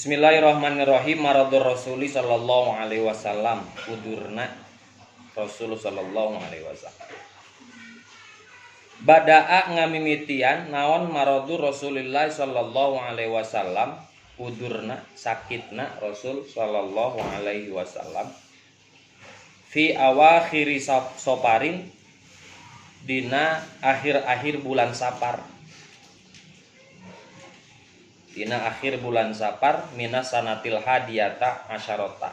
Bismillahirrahmanirrahim. Maradur Rasuli sallallahu alaihi wasallam. Udurna Rasul sallallahu alaihi wasallam. Bada'a ngamimitian naon maradur Rasulillah sallallahu alaihi wasallam. Udurna sakitna Rasul sallallahu alaihi wasallam. Fi awakhiri soparin dina akhir-akhir bulan Sapar. Dina akhir bulan Sapar minas sanatil hadiyata asyarota.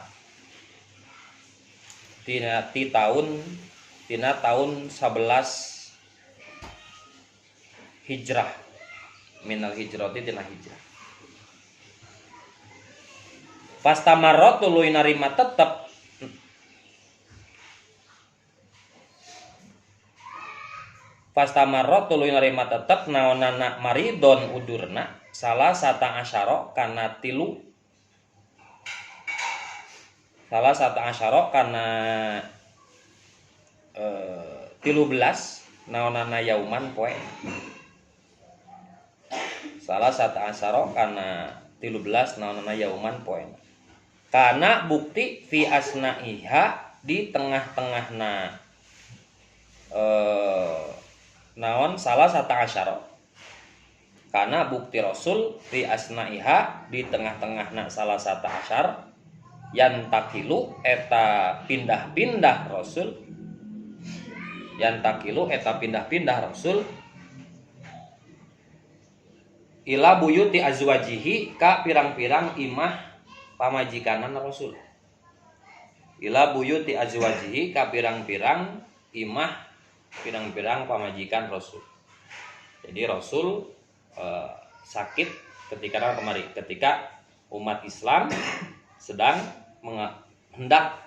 Tina tahun 11 hijrah. Minal hijrati tina hijrah. Pastamarot tuluy narima tetep Pastamarot tuluy narima tetep naonana maridon udurna salah sata asyara kana tilu belas naonana yauman poe salah sata asyara kana 13 naonana yauman poe kana bukti fi asnaiha di tengah-tengahna naon salah sata asyara karena bukti Rasul di asnaiha di tengah-tengahna salah satu asyar yantakilu eta pindah-pindah Rasul ila buyuti azwajihi ka pirang-pirang imah pamajikanan Rasul ila buyuti azwajihi ka pirang-pirang imah pirang-pirang pamajikan Rasul. Jadi Rasul sakit ketika umat Islam sedang hendak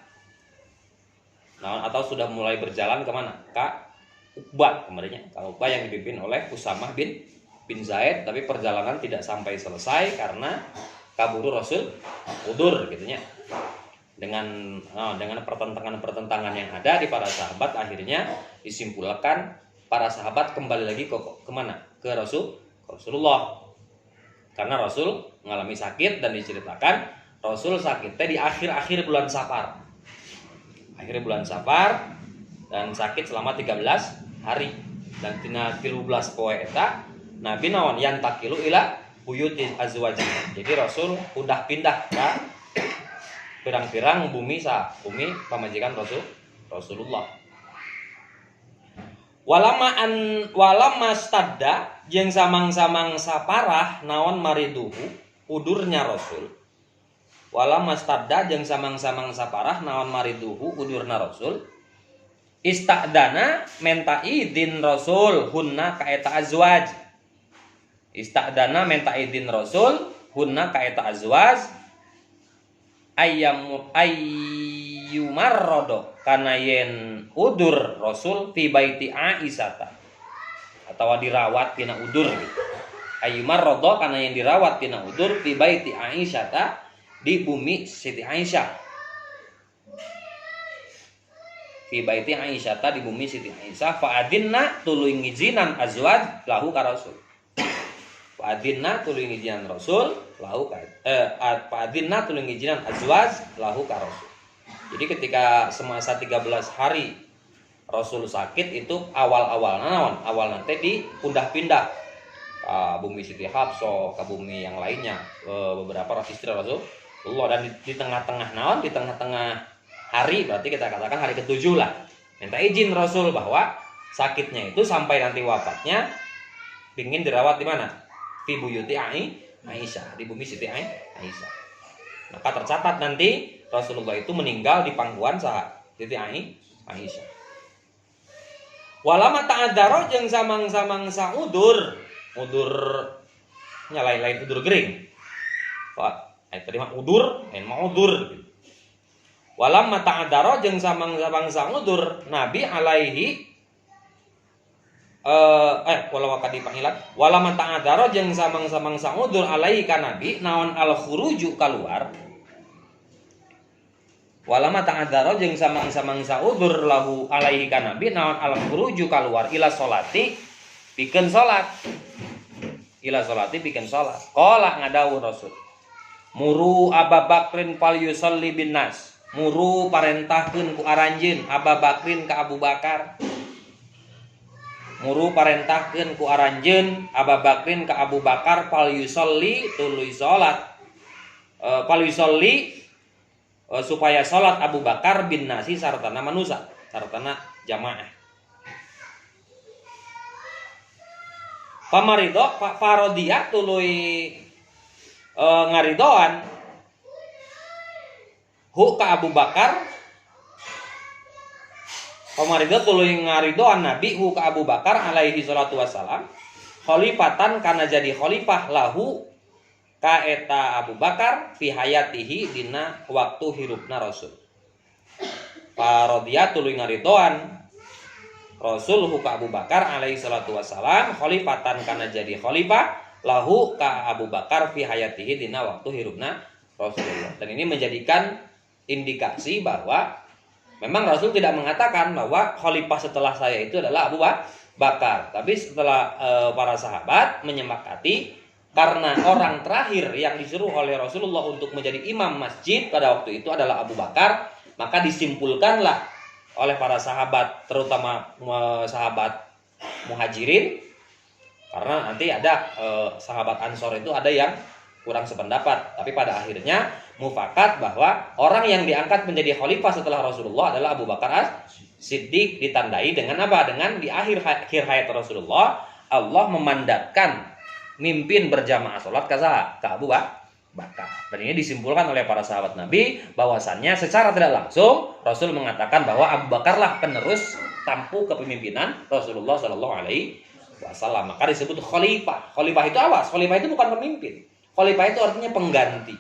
atau sudah mulai berjalan kemana? Ke Uqbah kemarinnya. Uqbah yang dipimpin oleh Usamah bin Zaid, tapi perjalanan tidak sampai selesai karena kaburu Rasul udur gitunya. Dengan pertentangan yang ada di para sahabat, akhirnya disimpulkan para sahabat kembali lagi ke kemana? Ke Rasulullah, karena Rasul mengalami sakit dan diceritakan Rasul sakitnya di akhir bulan Sapar, dan sakit selama 13 hari dan tina 13 poe eta Nabi naon yang takilu ila buyuti azwajih. Jadi Rasul udah pindah ke pirang-pirang bumi pamajikan Rasulullah. Walama stadda jeung samang-samang saparah naon mariduhu udurnya Rasul. Walama stadda jeung samang-samang saparah naon mariduhu udurna Rasul. Istadana menta idin Rasul hunna ka eta azwaj. Istadana menta idin Rasul hunna ka eta azwaj. Ayyumarrodo kana yen udur Rasul fi baiti Aisyah atau dirawat tina udur gitu. Ayyumarrodo kana yen dirawat tina udur fi baiti Aisyah di bumi Siti Aisyah. Fi baiti Aisyah di bumi Siti Aisyah fa adinna tuluy ngijinan azwaj lahu ka Rasul. Fa adinna tuluy ngijinan Rasul lahu ka fa'adinna tulung izinan azwaj lahu ka Rasul. Jadi ketika semasa 13 hari Rasul sakit itu awal-awalna naon? Awal nanti dipindah-pindah ke bumi Siti Hafsah, ke bumi yang lainnya, beberapa istri Rasulullah, dan di tengah-tengah naon? Di tengah-tengah hari berarti kita katakan hari ke-7 lah. Minta izin Rasul bahwa sakitnya itu sampai nanti wafatnya ingin dirawat di mana? Fi buyuti Aisyah, di bumi Siti Aisyah. Maka tercatat nanti Rasulullah itu meninggal di pangkuan Siti Aisyah. Walama ta'adzaro jeung samang-samang saudur lain udur gering. Tadi mah udur, mah udur. Walama ta'adzaro jeung samang-samang saudur Nabi alaihi walau kadi pangilat wala man ta'adzara jeung samang-samang saudur alaihi ka Nabi naon al khuruju keluar. Wala man ta'adzara jeung samang-samang saudur lahu alaihi ka Nabi naon al khuruju keluar ila sholati pikeun salat. Qala ngadawuh Rasul Muru Aba Bakrin fal yusalli bin nas. Muru parentahkeun ku aranjeun Aba Bakrin ka Abu Bakar. Muru parentahkeun ku aranjeun Aba Bakrin ka Abu Bakar fal yusalli tuluy salat. Fal yusalli supaya salat Abu Bakar bin nasi sartana manusa, sartana jamaah. Pamarido parodia tuluy ngaridoan hu ka Abu Bakar. Pamarido tuluy ngaridoan Nabi hu ka Abu Bakar alaihi salatu wassalam khalifatan kana jadi khalifah lahu ka eta Abu Bakar fi hayatihi dina waktu hirupna Rasul. Parodia tuluy ngaridoan Rasul hu ka Abu Bakar alaihi salatu wassalam khalifatan kana jadi khalifah lahu ka Abu Bakar fi hayatihi dina waktu hirupna Rasulullah. Dan ini menjadikan indikasi bahwa memang Rasul tidak mengatakan bahwa khalifah setelah saya itu adalah Abu Bakar, tapi setelah para sahabat menyepakati karena orang terakhir yang disuruh oleh Rasulullah untuk menjadi imam masjid pada waktu itu adalah Abu Bakar, maka disimpulkanlah oleh para sahabat, terutama sahabat muhajirin, karena nanti ada sahabat ansor itu ada yang kurang sependapat, tapi pada akhirnya mufakat bahwa orang yang diangkat menjadi khalifah setelah Rasulullah adalah Abu Bakar As-Siddiq, ditandai dengan apa? Dengan di akhir hayat Rasulullah Allah memandatkan mimpin berjamaah salat ke Abu Bakar. Dan ini disimpulkan oleh para sahabat Nabi bahwasannya secara tidak langsung Rasul mengatakan bahwa Abu Bakarlah penerus tampuk kepemimpinan Rasulullah Shallallahu Alaihi Wasallam. Maka disebut khalifah. Khalifah itu awas. Khalifah itu bukan pemimpin. Khalifah itu artinya pengganti.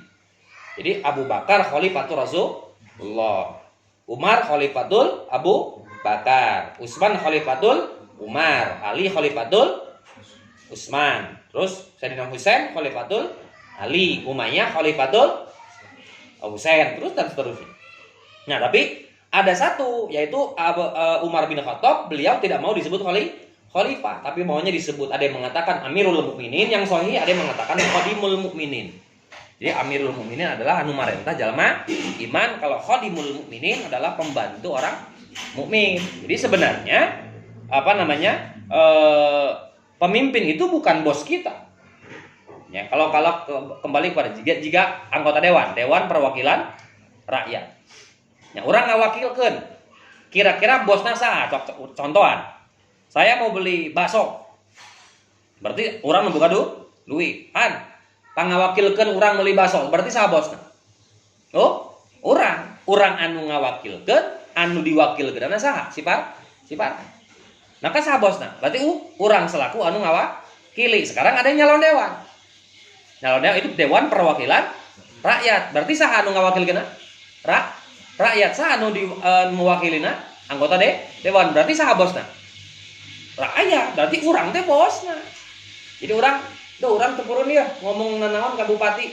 Jadi Abu Bakar khalifatul Rasulullah, Umar khalifatul Abu Bakar, Utsman khalifatul Umar, Ali khalifatul Utsman, terus Sayyidina Husain khalifatul Ali, Umayyah khalifatul Husain, terus dan seterusnya. Nah, tapi ada satu, yaitu Umar bin Khattab, beliau tidak mau disebut khalifah, tapi maunya disebut, ada yang mengatakan Amirul Mukminin, yang sahih ada yang mengatakan Khadimul Mukminin. Jadi Amirul Mukminin adalah anu marentah jalma iman, kalau Khadimul Mukminin adalah pembantu orang mukmin. Jadi sebenarnya pemimpin itu bukan bos kita. Ya, kalau kembali kepada jika anggota dewan perwakilan rakyat. Ya, orang ngawakilkeun. Kira-kira bosna saha? Contohan. Saya mau beli bakso. Berarti orang membuka duit. Pangawakilkeun orang beli bakso. Berarti saha bosna? Oh, orang anu ngawakilkeun, anu diwakilkeun anu saha? Sifat. Maka saha bosna? Berarti orang selaku anu ngawakili. Sekarang ada yang nyalon dewan. Nyalon dewan itu dewan perwakilan rakyat. Berarti saha anu ngawakilkeun? Rakyat. Saha anu mewakilina? Anggota dewan. Berarti saha bosna? Rakyat. Berarti urang teh bosna. Jadi urang tepurun dia ngomong nanaon ka bupati.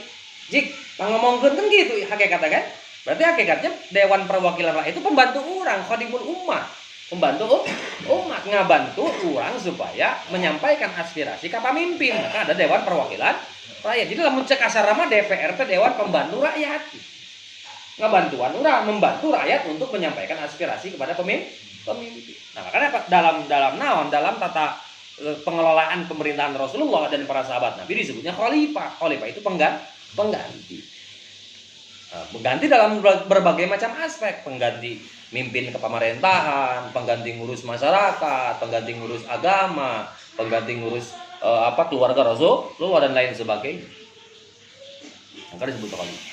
Jik, ngomongkeun kan gitu hakikatnya kan? Berarti hakikatnya dewan perwakilan rakyat itu pembantu urang, khadimul ummah. Pembantu umat, ngabantu urang supaya menyampaikan aspirasi ke pemimpin. Maka ada dewan perwakilan rakyat. Jadi lamun cek asarama DPR teh dewan pembantu rakyat. Ngabantuan urang membantu rakyat untuk menyampaikan aspirasi kepada pemimpin. Nah, makanya dalam tata pengelolaan pemerintahan Rasulullah dan para sahabat Nabi disebutnya khalifah. Khalifah itu pengganti. Pengganti dalam berbagai macam aspek, pengganti mimpin kepemerintahan, pengganti ngurus masyarakat, pengganti ngurus agama, pengganti ngurus keluarga Rasulullah dan lain sebagainya. Maka disebut khalifah.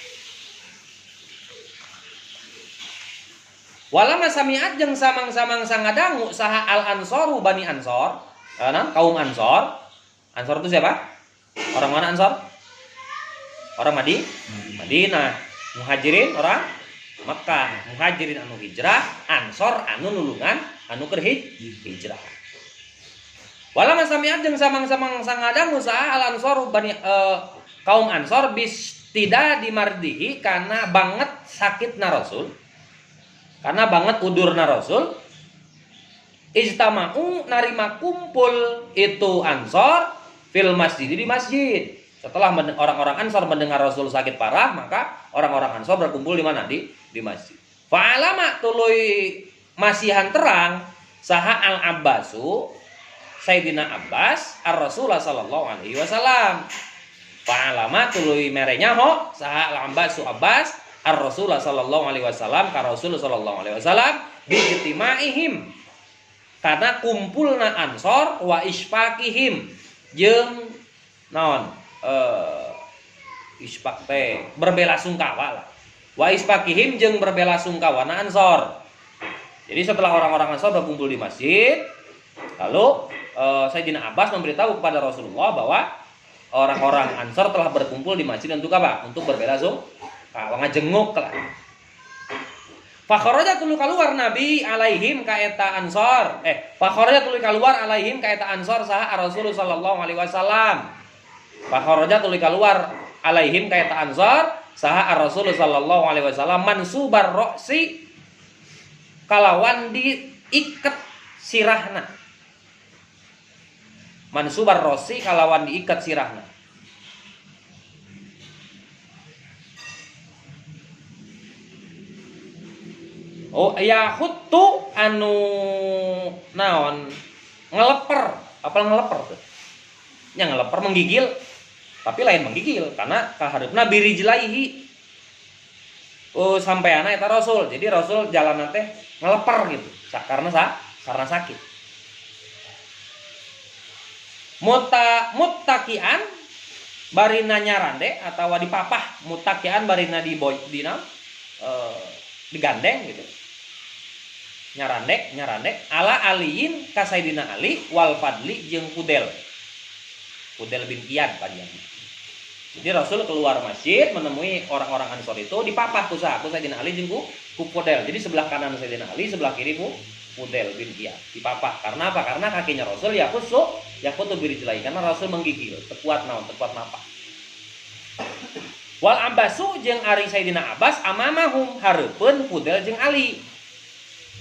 Walama samiat jeung samang-samang sangadangu saha al-ansoru bani ansor, kaum ansor. Ansor itu siapa? Orang mana ansor? Orang Madinah. Muhajirin orang Makkah. Muhajirin anu hijrah, ansor anu nulungan anu keur hijrah. Walama samiat jeung samang-samang sangadangu saha al-ansoru bani kaum ansor bis tidak dimardihi karena banget sakitna Rasul. Karena banget udurna Rasul, ijtama'u narima kumpul itu ansor fil masjid di masjid. Setelah orang-orang Ansor mendengar Rasul sakit parah, maka orang-orang Ansor berkumpul di mana? Di masjid. Fa'alama tuluy masihan terang saha al-Abbasu Sayyidina Abbas ar-Rasulullah sallallahu alaihi wasallam. Fa'alama tuluy merenya ho saha al-Abbasu Abbas ar-Rasulullah sallallahu alaihi wasallam ka Rasul sallallahu alaihi wasallam bi ijtimaihim karena kumpulna Ansor wa isfaqihim jeung naon isfaq teh berbelasungkawa lah. Wa isfaqihim jeung berbelasungkawana Ansor. Jadi setelah orang-orang Ansor berkumpul di masjid, lalu Sayyidina Abbas memberitahu kepada Rasulullah bahwa orang-orang Ansor telah berkumpul di masjid untuk apa? Untuk berbelasungkawa, ngajenguk lah. Fakharaja tuluy kaluar Nabi alaihim ka eta Ansor. Fakharaja tuluy kaluar alaihim ka eta Ansor saha Rasulullah sallallahu alaihi wasallam. Fakharaja tuluy kaluar alaihim ka eta Ansor saha Rasulullah sallallahu alaihi wasallam mansubar ra'si kalawan diiket sirahna. Mansubar ra'si kalawan diiket sirahna. Oh ya hutu anu naon ngeleper, apa ngeleper tuh? Nya ngeleper menggigil, tapi lain menggigil karena kaharepna birijlaihi. Oh sampeana eta Rasul. Jadi Rasul jalan teh ngeleper gitu. Karena sakit. Muttaqian barina nyarande atawa dipapah muttaqian barina digandeng gitu. Nyarandek ala aliin ka Sayyidina Ali wal Fadli jeung Fudel bin Iyad padiana. Jadi Rasul keluar masjid menemui orang-orang Ansor itu dipapah ku Sayyidina Ali jeung ku Fudel. Jadi sebelah kanan Sayyidina Ali, sebelah kiri Fudel bin Iyad. Dipapah karena apa? Karena kakinya Rasul yakutu birijlai karena Rasul menggigil, tekuat napas. Wal Abbasu jeung ari Sayyidina Abbas amamahum hareupeun Fudel jeung Ali.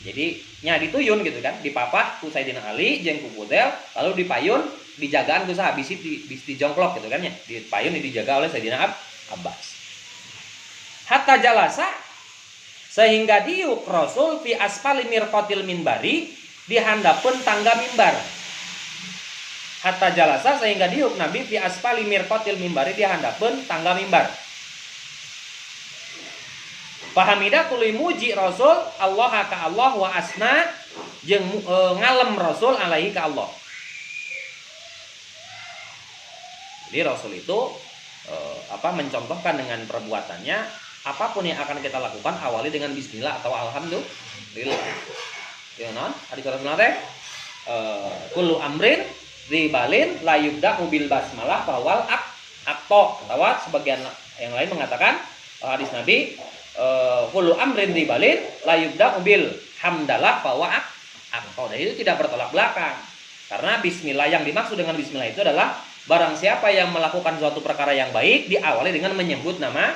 Jadi nya dituyun gitu kan, dipapah ku Sayyidina Ali jeung ku Fudel, lalu dipayun dijagaan ku saha bisi dijongklok gitu kan ya. Dipayun dijaga oleh Sayyidina Abbas. Hatta jalasa sehingga diuk Rasul fi asfali mirqatil minbari di handapeun tangga mimbar. Hatta jalasa sehingga diuk Nabi fi asfali mirqatil minbari di handapeun tangga mimbar. Fahamidah tuluy muji Rasul Allah ka Allah wa asna jeung ngalem Rasul alaihi ka Allah. Jadi Rasul itu mencontohkan dengan perbuatannya apapun yang akan kita lakukan awali dengan bismillah atau alhamdulillah. Ya non, adik Rasulullah teh kullu amrin ribalin la yubda'u bil basmalah fawal akto atau sebagian yang lain mengatakan hadis Nabi kullu amrin ribalin la yubda'u bil hamdalah fawa akto. Dan itu tidak bertolak belakang. Karena bismillah yang dimaksud dengan bismillah itu adalah barang siapa yang melakukan suatu perkara yang baik diawali dengan menyebut nama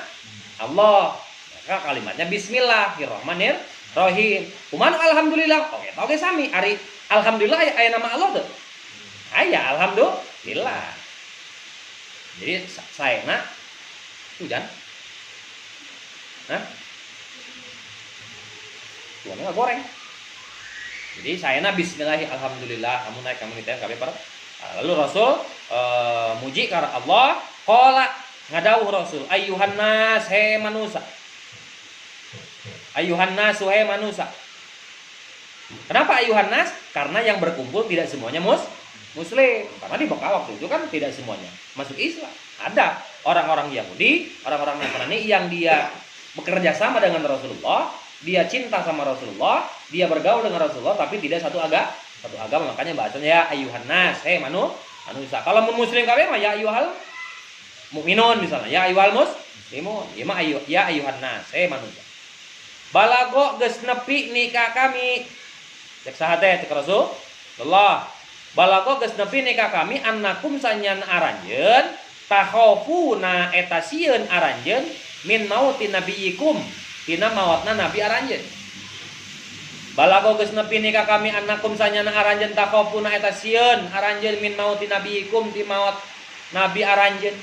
Allah. Maka kalimatnya bismillahirrahmanirrahim. Kuman alhamdulillah. Oke sami ari alhamdulillah aya nama Allah tuh. Aya alhamdulillah. Jadi saena hujan. Tuan enggak goreng. Jadi saena bismillahirrahmanirrahim alhamdulillah kamu naik kamu niteh kabeh para. Lalu Rasul muji karena Allah qala ngadawuh Rasul ayyuhan nas he manusa. Ayyuhan nas he manusa. Kenapa ayyuhan nas? Karena yang berkumpul tidak semuanya muslim. Karena di Mekah waktu itu kan tidak semuanya masuk Islam. Ada orang-orang Yahudi, orang-orang Nasrani yang dia bekerja sama dengan Rasulullah, dia cinta sama Rasulullah, dia bergaul dengan Rasulullah tapi tidak satu agama. Makanya bahasanya ya ayyuhan nas he manusa. Kalau muslim kabeh mah ya ayyuhal mukminun misalnya ya ayyuhal muslimun ya ayyuhan nas manusia balago geus nepi nikah kami cek saha teh cek Rasulullah balago geus nepi nikah kami annakum sanyan aranjeun takhofuna eta sieun aranjeun min mautin nabiyikum tina mautna nabi aranjeun balago geus nepi nikah kami annakum sanyan aranjeun takhofuna eta sieun aranjeun min mautin nabiyikum ti maut nabi aranjeun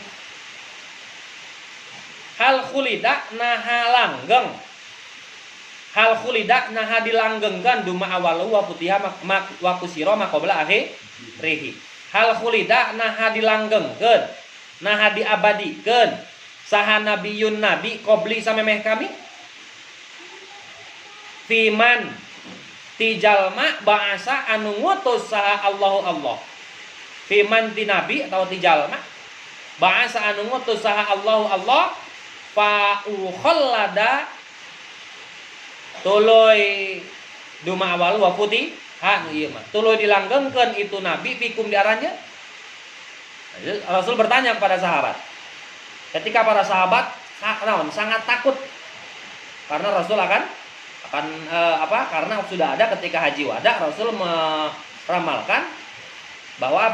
hal khulida naha langgeng. Hal khulida naha dilanggengkan duma awalu wa putiha wa kusira maqabla akhirih. Hal khulida naha dilanggengkeun, naha diabadikeun saha nabiyun nabi qabli samemeh kami. Fiman ti jalma ba'asa anu ngutus saha Allahu Allah. Fiman ti nabi atau ti jalma ba'asa anu ngutus saha Allahu Allah fa ukhallada tuluy duma awal wa putih ha ieu mah tuluy dilanggengkeun itu nabi fikum diaranjeun. Rasul bertanya kepada sahabat. Ketika para sahabat sangat takut karena Rasul akan karena sudah ada ketika haji wada Rasul meramalkan bahwa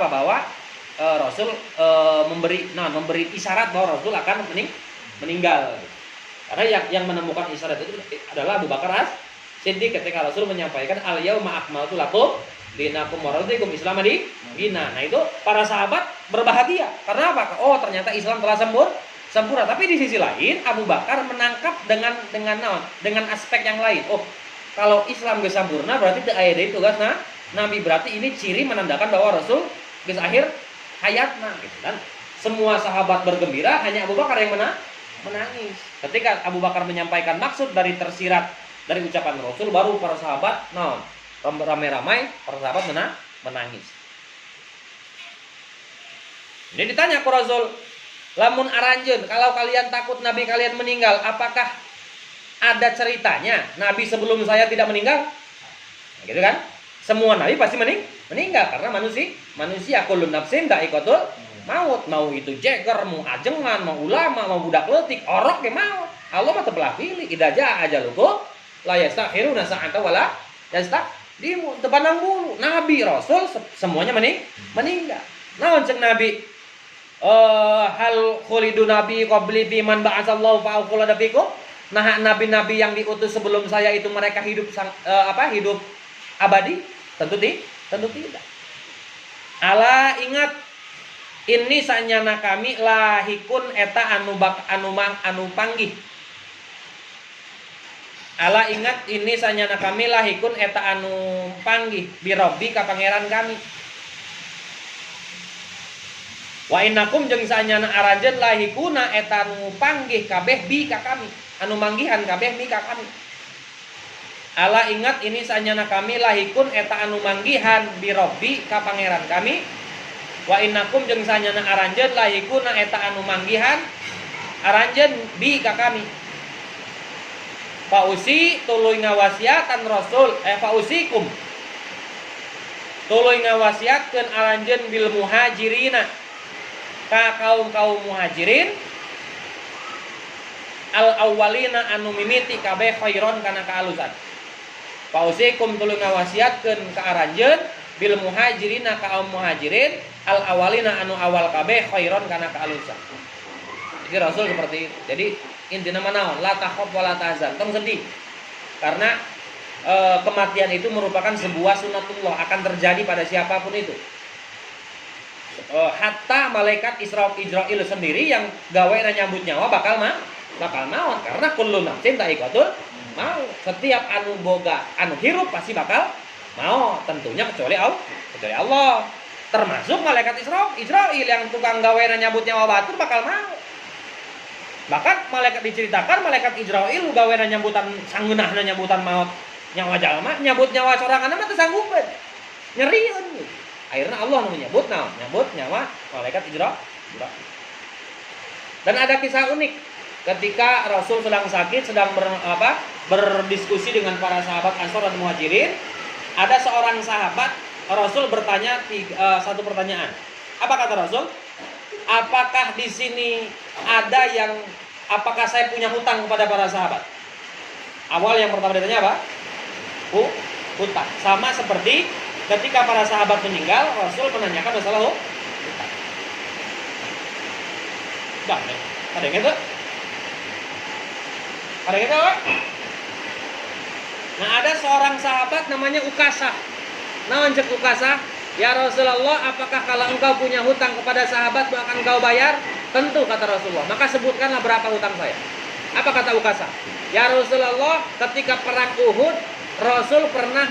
Rasul memberi isyarat bahwa Rasul akan meninggal. Karena yang menemukan isyarat itu adalah Abu Bakar As-Siddiq ketika Rasul menyampaikan al-yauma akmaltu lakum dinakum wa radikum Islam di Madinah. Nah, itu para sahabat berbahagia. Karena apa? Oh, ternyata Islam telah sempurna. Tapi di sisi lain Abu Bakar menangkap dengan aspek yang lain. Oh, kalau Islam geus sempurna berarti teu aya deui tugasna Nabi, berarti ini ciri menandakan bahwa Rasul geus akhir hayatna gitu. Dan semua sahabat bergembira, hanya Abu Bakar yang menangis. Ketika Abu Bakar menyampaikan maksud dari tersirat dari ucapan Rasul, baru para sahabat ramai-ramai para sahabat menangis. Ini ditanya ke Rasul, lamun aranjeun kalau kalian takut Nabi kalian meninggal, apakah ada ceritanya Nabi sebelum saya tidak meninggal? Nah, gitu kan? Semua Nabi pasti meninggal karena manusia kullu nafsin dha'iqatul maut. Mau itu jeger, mau ajengan, mau ulama, mau budak leutik, orok ge maut. Allah mah teu belah pilih. Idza jaa ajalukum la yastakhiruna sa'ata wala yastaqdimu. Teu pandang bulu. Nabi, Rasul semuanya meninggal. Naon ceuk Nabi? Hal khulidu nabi qabli biman ba'atsallahu fa'aqula fikum. Nah, nabi-nabi yang diutus sebelum saya itu mereka hidup hidup abadi? Tentu tidak. Ala ingat ini sanyana kami lahikun eta anu panggih. Ala ingat ini sanyana kami lahikun eta anu panggih birabbi ka pangeran kami. Wa innakum jeung sanyana aranjeun lahikuna eta anu panggih kabeh bi ka kami, anu manggihan kabeh mi ka kami. Ala ingat ini sanyana kami lahikun eta anu manggihan bi rabbi ka pangeran kami. Wa innakum jeung sanyana aranjeun lahikuna eta anu manggihan aranjeun bi ka kami. Fausi tuluy ngawasiatan Rasul fausikum tuluy ngawasiatkeun aranjeun bil muhajirina ka kaum muhajirin al awwalina anu mimiti kabeh khairon kana kaalusan. Pausikum tuluy ngawasiatkeun ka aranjeun bil muhajirina ka kaum muhajirin al awwalina anu awal kabeh khairon kana kaalusan. Jadi Rasul seperti itu. Jadi intina manaon la takhaf wa la tahzan. Tong sedih. Karena kematian itu merupakan sebuah sunatullah, akan terjadi pada siapapun itu. Hatta malaikat Israil sendiri yang gawe nyambut nyawa bakal maut karena kullu nafsin dha'iqatul maut. Setiap anu boga anu hirup pasti bakal maut, tentunya kecuali Allah. Termasuk malaikat Israil yang tukang gawe nyambut nyawa batur bakal maut. Bahkan malaikat diceritakan malaikat Israil gawe nyambutan sanggeunahna nyambutan maut nyawa jalma, nyambut nyawa sorangan mah teu sanggupeun. Nyerieun gitu. Akhirnya Allah nyebut nyawa malaikat Israil. Dan ada kisah unik ketika Rasul sedang sakit, sedang berdiskusi dengan para sahabat Ansor dan Muhajirin. Ada seorang sahabat, Rasul bertanya satu pertanyaan. Apa kata Rasul? Apakah di sini ada yang apakah saya punya hutang kepada para sahabat? Awal yang pertama ditanya apa? Hutang. Sama seperti ketika para sahabat meninggal, Rasul menanyakan masalah hutang. Ada yang itu? Ada yang itu? Nah, ada seorang sahabat namanya Ukasah. Naon cek Ukasah? Ya Rasulullah, apakah kalau engkau punya hutang kepada sahabat akan engkau bayar? Tentu, kata Rasulullah. Maka sebutkanlah berapa hutang saya. Apa kata Ukasha? Ya Rasulullah, ketika perang Uhud, Rasul pernah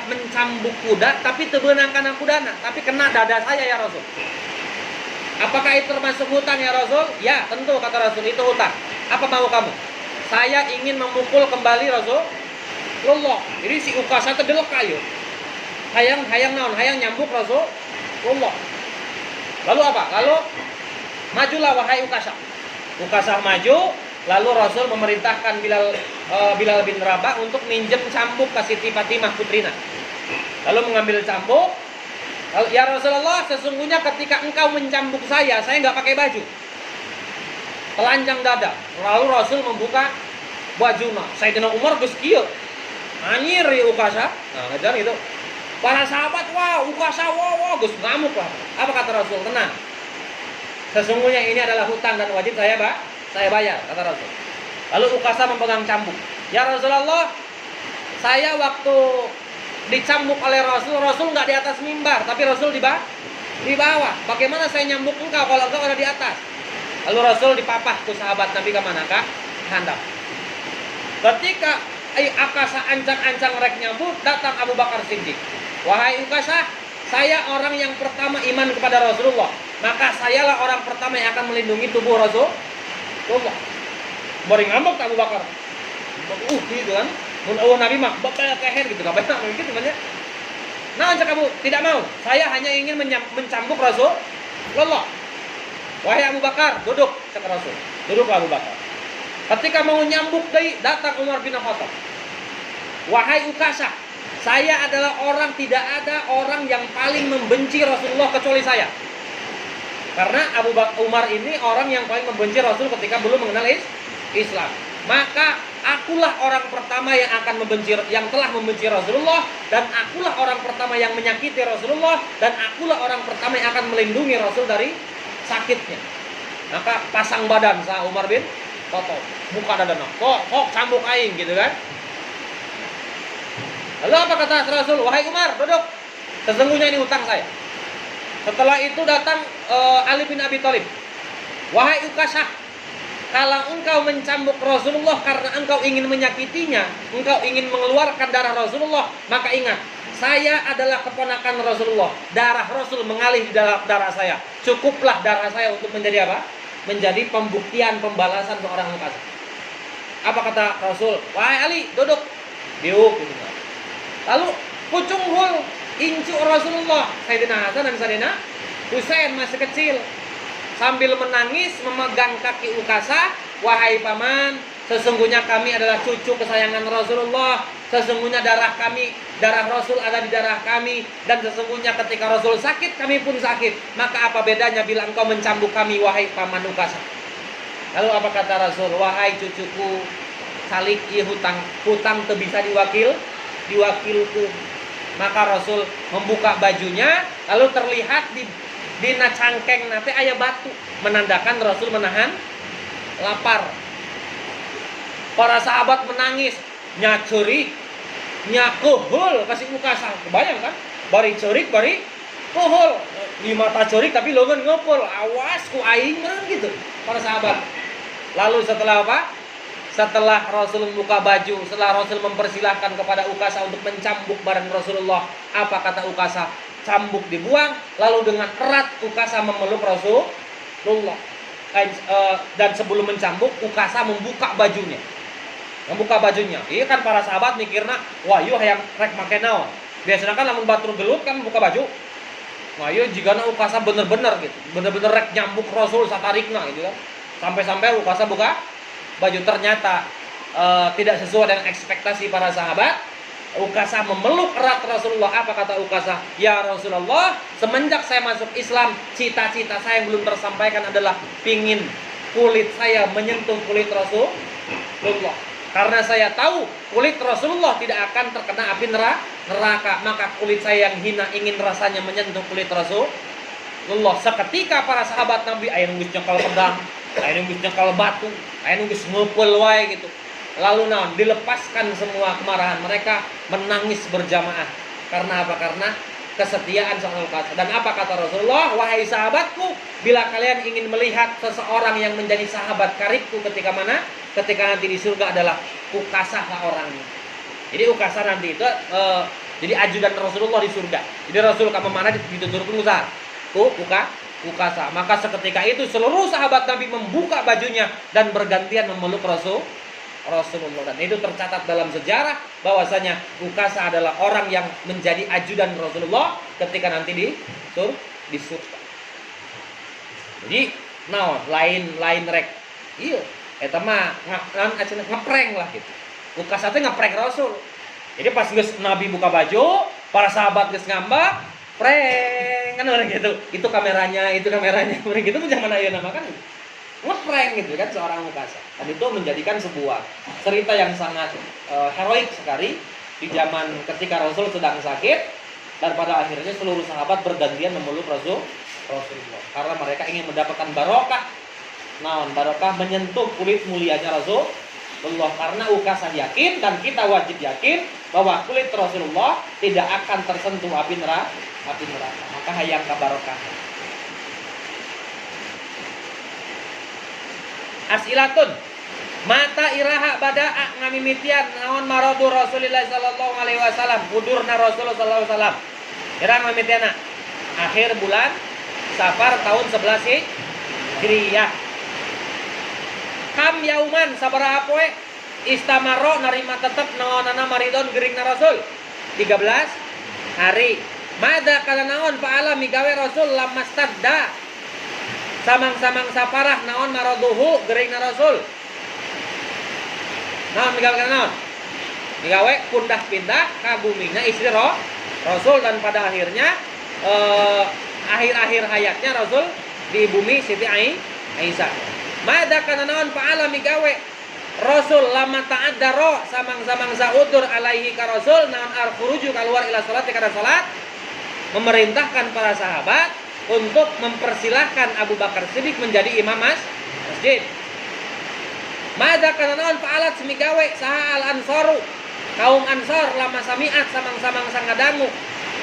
mencambuk kuda, tapi tebenang kana kudana, tapi kena dada saya ya Rasul. Apakah itu termasuk hutang ya Rasul? Ya, tentu, kata Rasul, itu hutang. Apa mau kamu? Saya ingin memukul kembali Rasulullah. Jadi si Ukasha terdelok kayu. Hayang naon, hayang nyambuk Rasulullah. Lalu apa? Lalu majulah wahai Ukasha. Ukasha maju, lalu Rasul memerintahkan Bilal bin Rabah untuk minjem cambuk ke Siti Fatimah putrina. Lalu mengambil cambuk. Lalu, ya Rasulullah, sesungguhnya ketika engkau mencambuk saya nggak pakai baju, telanjang dada. Lalu Rasul membuka bajuna. Sayyidina Umar geus kieu. Anyir ya Ukasha. Nah, ngajar itu. Para sahabat, wah, Ukasha, wah, geus ngamuk lah. Apa kata Rasul? Tenang. Sesungguhnya ini adalah hutang dan wajib saya bayar, kata Rasul. Lalu Ukasha memegang cambuk. Ya Rasulullah, saya waktu dicambuk oleh Rasul nggak di atas mimbar, tapi Rasul di bawah. Bagaimana saya nyambuk engkau kalau engkau ada di atas? Lalu Rasul dipapah ke sahabat Nabi ke mana kah? Handap. Ketika Ukasha ancang-ancang rek nyambuk, datang Abu Bakar Siddiq. Wahai Ukasha, saya orang yang pertama iman kepada Rasulullah. Maka sayalah orang pertama yang akan melindungi tubuh Rasulullah. Bari ngambek Abu Bakar. Gitu kan. Mun Nabi mah bebel keher gitu, enggak banyak gitu banyak. Nah, kamu tidak mau. Saya hanya ingin mencambuk Rasulullah. Wahai Abu Bakar, duduk, kata Rasul. Duduklah Abu Bakar. Ketika mau nyambuk datang Umar bin Khattab. Wahai Ukasha, saya adalah tidak ada orang yang paling membenci Rasulullah kecuali saya. Karena Umar ini orang yang paling membenci Rasul ketika belum mengenal Islam. Maka akulah orang pertama yang telah membenci Rasulullah, dan akulah orang pertama yang menyakiti Rasulullah, dan akulah orang pertama yang akan melindungi Rasul dari sakitnya. Maka pasang badan sah Umar bin Khattab, buka dadana, kok cambuk aing gitu kan. Lalu apa kata Rasul? Wahai Umar, duduk. Sesungguhnya ini hutang saya. Setelah itu datang Ali bin Abi Thalib. Wahai Ukasha, kalau engkau mencambuk Rasulullah karena engkau ingin menyakitinya, engkau ingin mengeluarkan darah Rasulullah, maka ingat, saya adalah keponakan Rasulullah. Darah Rasul mengalir di dalam darah saya. Cukuplah darah saya untuk menjadi apa? Menjadi pembuktian pembalasan seorang Ukasha. Apa kata Rasul? Wahai Ali, duduk. Diuk. Lalu pucung hul incu Rasulullah. Sayyidina Hasan dan Sayyidina Husain masih kecil, sambil menangis memegang kaki Ukasha. Wahai paman, sesungguhnya kami adalah cucu kesayangan Rasulullah. Sesungguhnya darah Rasul ada di darah kami. Dan sesungguhnya ketika Rasul sakit, kami pun sakit. Maka apa bedanya bila engkau mencambuk kami, wahai paman Ukasha? Lalu apa kata Rasul? Wahai cucuku, salik hutang teu bisa diwakilku. Maka Rasul membuka bajunya, lalu terlihat di cangkeng nanti aya batu, menandakan Rasul menahan lapar. Para sahabat menangis, nyacurik, nyakuhul kasih Ukasha. Kebayang kan? Bari curik, bari kuhul. Di mata curik tapi leungeun ngepul. Awas ku aing mah gitu. Para sahabat. Lalu setelah apa? Setelah Rasul membuka baju, setelah Rasul mempersilahkan kepada Ukasha untuk mencambuk bareng Rasulullah, apa kata Ukasha? Cambuk dibuang, lalu dengan erat Ukasha memeluk Rasulullah. Dan sebelum mencambuk, Ukasha membuka bajunya. Iya kan para sahabat mikirna, wah ieu hayang rek make naon. Biasanya kan lamun batur gelut kan buka baju. Wah ieu jigana Ukasha bener-bener gitu. Bener-bener rek nyambuk Rasul satarikna gitu kan. Sampai-sampai Ukasha buka baju, ternyata tidak sesuai dengan ekspektasi para sahabat. Ukasha memeluk erat Rasulullah. Apa kata Ukasha? Ya Rasulullah, semenjak saya masuk Islam, cita-cita saya yang belum tersampaikan adalah pingin kulit saya menyentuh kulit Rasulullah. Karena saya tahu kulit Rasulullah tidak akan terkena api neraka, maka kulit saya yang hina ingin rasanya menyentuh kulit Rasulullah. Seketika para sahabat Nabi aya nunggu nyekal pedang, aya nunggu nyekal batu, aya nunggu ngeupel wae gitu. Lalu dilepaskan semua kemarahan mereka, menangis berjamaah. Karena apa? Karena kesetiaan seorang ukasa. Dan apa kata Rasulullah? Wahai sahabatku, bila kalian ingin melihat seseorang yang menjadi sahabat karibku ketika mana? Ketika nanti di surga adalah ukasah orangnya. Jadi ukasah nanti itu jadi ajudan Rasulullah di surga. Jadi Rasul kamu mana dituturkan usaha? Ukasah. Maka seketika itu seluruh sahabat Nabi membuka bajunya dan bergantian memeluk Rasulullah. Dan itu tercatat dalam sejarah bahwasanya ukasah adalah orang yang menjadi ajudan Rasulullah ketika nanti di surga. Jadi lain rek. Iya, eta mah ngeprank lah gitu. Ukasah teh ngeprank Rasul. Jadi pas geus Nabi buka baju, para sahabat geus ngambak, prank kan orang gitu. Itu kameranya, orang gitu tuh zaman ayeuna mah kan ngeprank gitu kan seorang ukasah. Dan itu menjadikan sebuah cerita yang sangat heroik sekali di zaman ketika Rasul sedang sakit dan pada akhirnya seluruh sahabat bergantian memeluk Rasulullah karena mereka ingin mendapatkan barokah. Barokah menyentuh kulit mulianya Rasulullah. Karena ukasah yakin dan kita wajib yakin bahwa kulit Rasulullah tidak akan tersentuh api neraka. Maka hayang kabarokah. As'ilatun mata iraha bada'a ngamimitian naon maradu Rasulillah sallallahu alaihi wasallam udurna Rasulullah sallallahu alaihi wasallam. Irang ngamimitiana akhir bulan Safar tahun 11 Hijriah. Kam yauman sabaraha poe istamaro narima tetep naonana maridon geuringna Rasul 13 hari. Mada kana naon paala migawe Rasul lamastadda samang-samang saparah naon maraduhu geuringna Rasul. Naon migawe kana naon? Migawe pindah ka bumina istri Rasul dan pada akhirnya akhir-akhir hayatnya Rasul di bumi Siti Aisyah. Mada kana naon fa'ala migawe Rasul lama ta'addaro samang-samang saudur alaihi ka Rasul naon al-khuruju keluar ila salat kana salat memerintahkan para sahabat untuk mempersilahkan Abu Bakar Siddiq menjadi imam masjid. Mada kana naon fa'alat semigawe saha al-ansaru kaum Ansor lama sami'at samang-samang sangadangu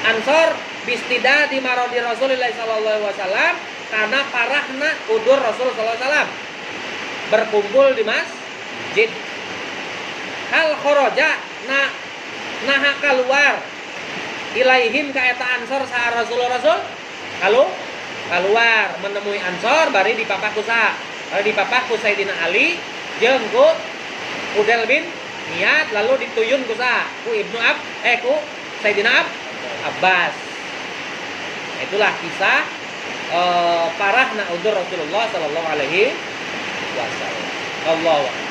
Ansor bistida di marodi Rasulullah sallallahu alaihi wasallam karena parahna udur Rasul sallallahu alaihi wasallam berkumpul di masjid. Hal kharaja nah keluar ilaihim ka eta Ansor saha Rasul kalau keluar menemui Ansor bari dipapah ku Sayyidina Ali jeung ku Udail bin Iyad lalu dituyun ku ku Sayyidina Abbas. Itulah kisah parahna udur Rasulullah sallallahu alaihi wasallam. Allahu akbar.